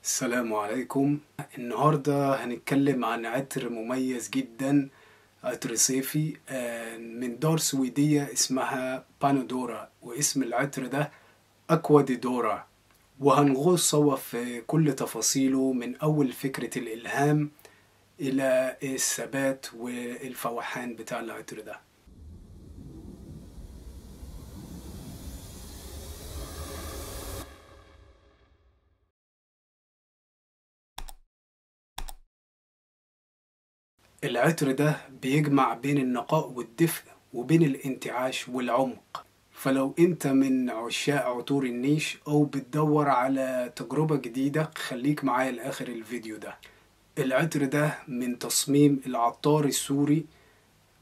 السلام عليكم. النهاردة هنتكلم عن عطر مميز جدا، عطر صيفي من دار سويدية اسمها بانودورا، واسم العطر ده أكوا دي دورا. وهنغوص سوا في كل تفاصيله من أول فكرة الإلهام إلى الثبات والفوحان بتاع العطر ده. العطر ده بيجمع بين النقاء والدفء وبين الانتعاش والعمق. فلو انت من عشاق عطور النيش او بتدور على تجربة جديدة، خليك معايا لآخر الفيديو ده. العطر ده من تصميم العطار السوري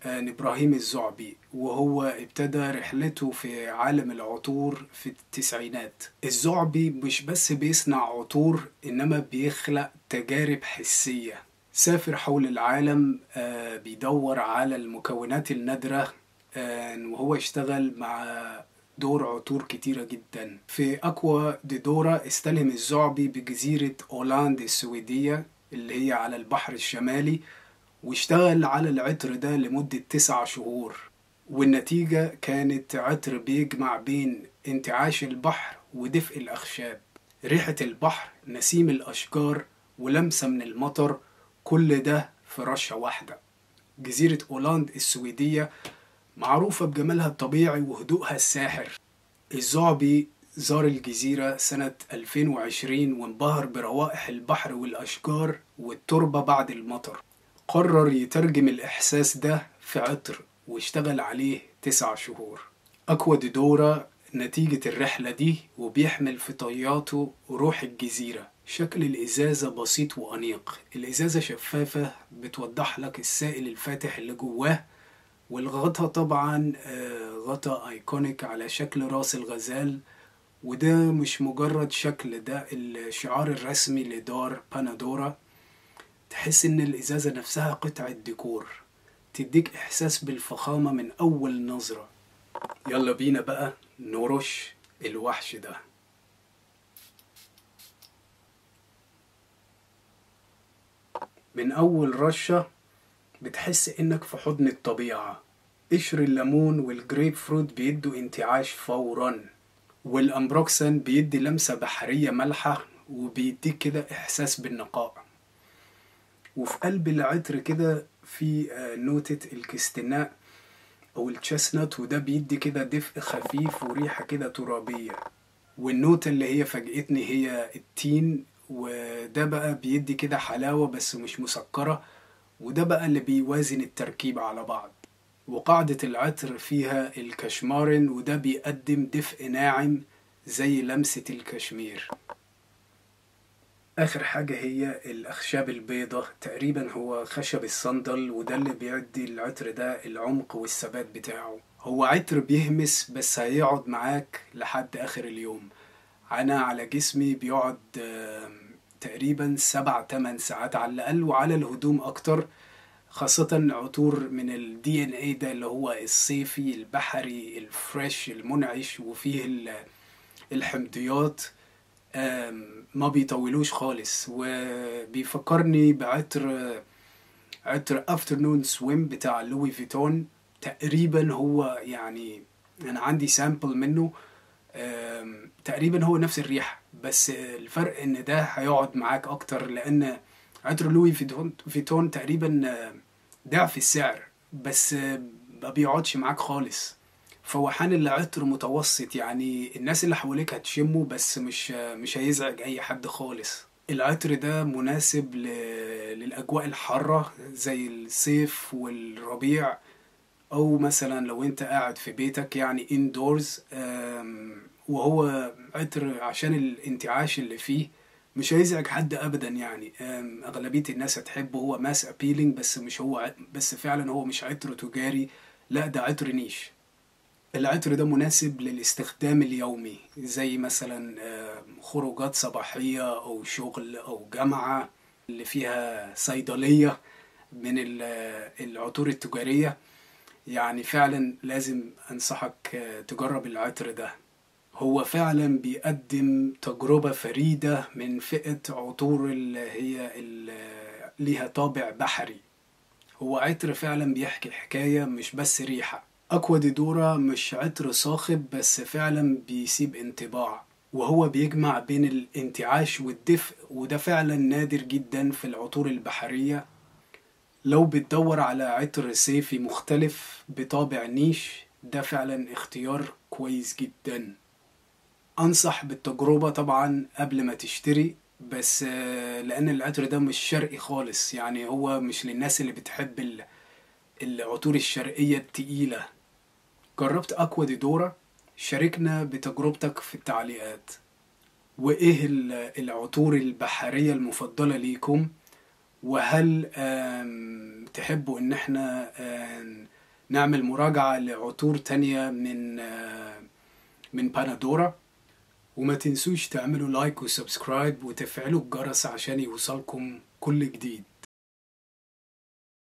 إبراهيم الزعبي، وهو ابتدى رحلته في عالم العطور في التسعينات. الزعبي مش بس بيصنع عطور، إنما بيخلق تجارب حسية. سافر حول العالم بيدور على المكونات النادرة، وهو اشتغل مع دور عطور كتيرة جدا. في أكوا دي دورا استلهم الزعبي بجزيرة أولاند السويدية اللي هي على البحر الشمالي، واشتغل على العطر ده لمدة 9 شهور. والنتيجة كانت عطر بيجمع بين انتعاش البحر ودفء الأخشاب، ريحة البحر، نسيم الأشجار، ولمسة من المطر، كل ده في رشة واحدة. جزيرة أولاند السويدية معروفة بجمالها الطبيعي وهدوءها الساحر. الزعبي زار الجزيرة سنة 2020 وانبهر بروائح البحر والأشجار والتربة بعد المطر. قرر يترجم الإحساس ده في عطر واشتغل عليه 9 شهور. أكوا دي دورا نتيجة الرحلة دي، وبيحمل في طياته روح الجزيرة. شكل الإزازة بسيط وأنيق، الإزازة شفافة بتوضح لك السائل الفاتح اللي جواه. والغطا طبعا غطا ايكونيك على شكل راس الغزال، وده مش مجرد شكل، ده الشعار الرسمي لدار بانادورا. تحس ان الازازة نفسها قطعة ديكور، تديك احساس بالفخامة من اول نظرة. يلا بينا بقى نرش الوحش ده. من اول رشة بتحس انك في حضن الطبيعة. قشر الليمون والجريب فروت بيدوا انتعاش فورا، والأمبروكسان بيدي لمسة بحرية مالحة وبيديك كده إحساس بالنقاء. وفي قلب العطر كده في نوتة الكستناء أو التشسنت، وده بيدي كده دفء خفيف وريحة كده ترابية. والنوتة اللي هي فاجأتني هي التين، وده بقى بيدي كده حلاوة بس مش مسكرة، وده بقى اللي بيوازن التركيب على بعض. وقاعدة العطر فيها الكشمارن، وده بيقدم دفء ناعم زي لمسة الكشمير. آخر حاجة هي الأخشاب البيضة، تقريبا هو خشب الصندل، وده اللي بيدي العطر ده العمق والثبات بتاعه. هو عطر بيهمس بس هيقعد معاك لحد آخر اليوم. أنا على جسمي بيقعد تقريبا 7-8 ساعات على الأقل، وعلى الهدوم أكتر، خاصة عطور من ال DNA ده اللي هو الصيفي البحري الفريش المنعش وفيه الحمضيات. ما بيطولوش خالص. وبيفكرني عطر افترنون سويم بتاع لوي فيتون. تقريبا هو يعني انا عندي سامبل منه، تقريبا هو نفس الريحة، بس الفرق ان ده هيقعد معاك اكتر، لان عطر لوي فيتون تقريبا ضعف السعر، بس ما بيقعدش معاك خالص. فوحان العطر متوسط، يعني الناس اللي حواليك هتشمه بس مش هيزعج اي حد خالص. العطر ده مناسب للأجواء الحارة زي الصيف والربيع، او مثلا لو انت قاعد في بيتك يعني indoors. وهو عطر عشان الانتعاش اللي فيه مش هيزعج حد ابدا، يعني اغلبية الناس هتحبه. هو ماس ابيلينج، بس مش هو، بس فعلا هو مش عطر تجاري، لا ده عطر نيش. العطر ده مناسب للاستخدام اليومي، زي مثلا خروجات صباحية او شغل او جامعة اللي فيها صيدلية من العطور التجارية. يعني فعلا لازم انصحك تجرب العطر ده. هو فعلا بيقدم تجربة فريدة من فئة عطور ليها طابع بحري. هو عطر فعلا بيحكي حكاية مش بس ريحة. أكوا دي دورا مش عطر صاخب بس فعلا بيسيب انطباع، وهو بيجمع بين الانتعاش والدفء، وده فعلا نادر جدا في العطور البحرية. لو بتدور على عطر صيفي مختلف بطابع نيش، ده فعلا اختيار كويس جدا. أنصح بالتجربة طبعا قبل ما تشتري، بس لأن العطر ده مش شرقي خالص، يعني هو مش للناس اللي بتحب العطور الشرقية التقيلة. جربت أكوا دي دورا؟ شاركنا بتجربتك في التعليقات. وإيه العطور البحرية المفضلة ليكم؟ وهل تحبوا إن احنا نعمل مراجعة لعطور تانية من بانادورا؟ وما تنسوش تعملوا لايك وسبسكرايب وتفعلوا الجرس عشان يوصلكم كل جديد.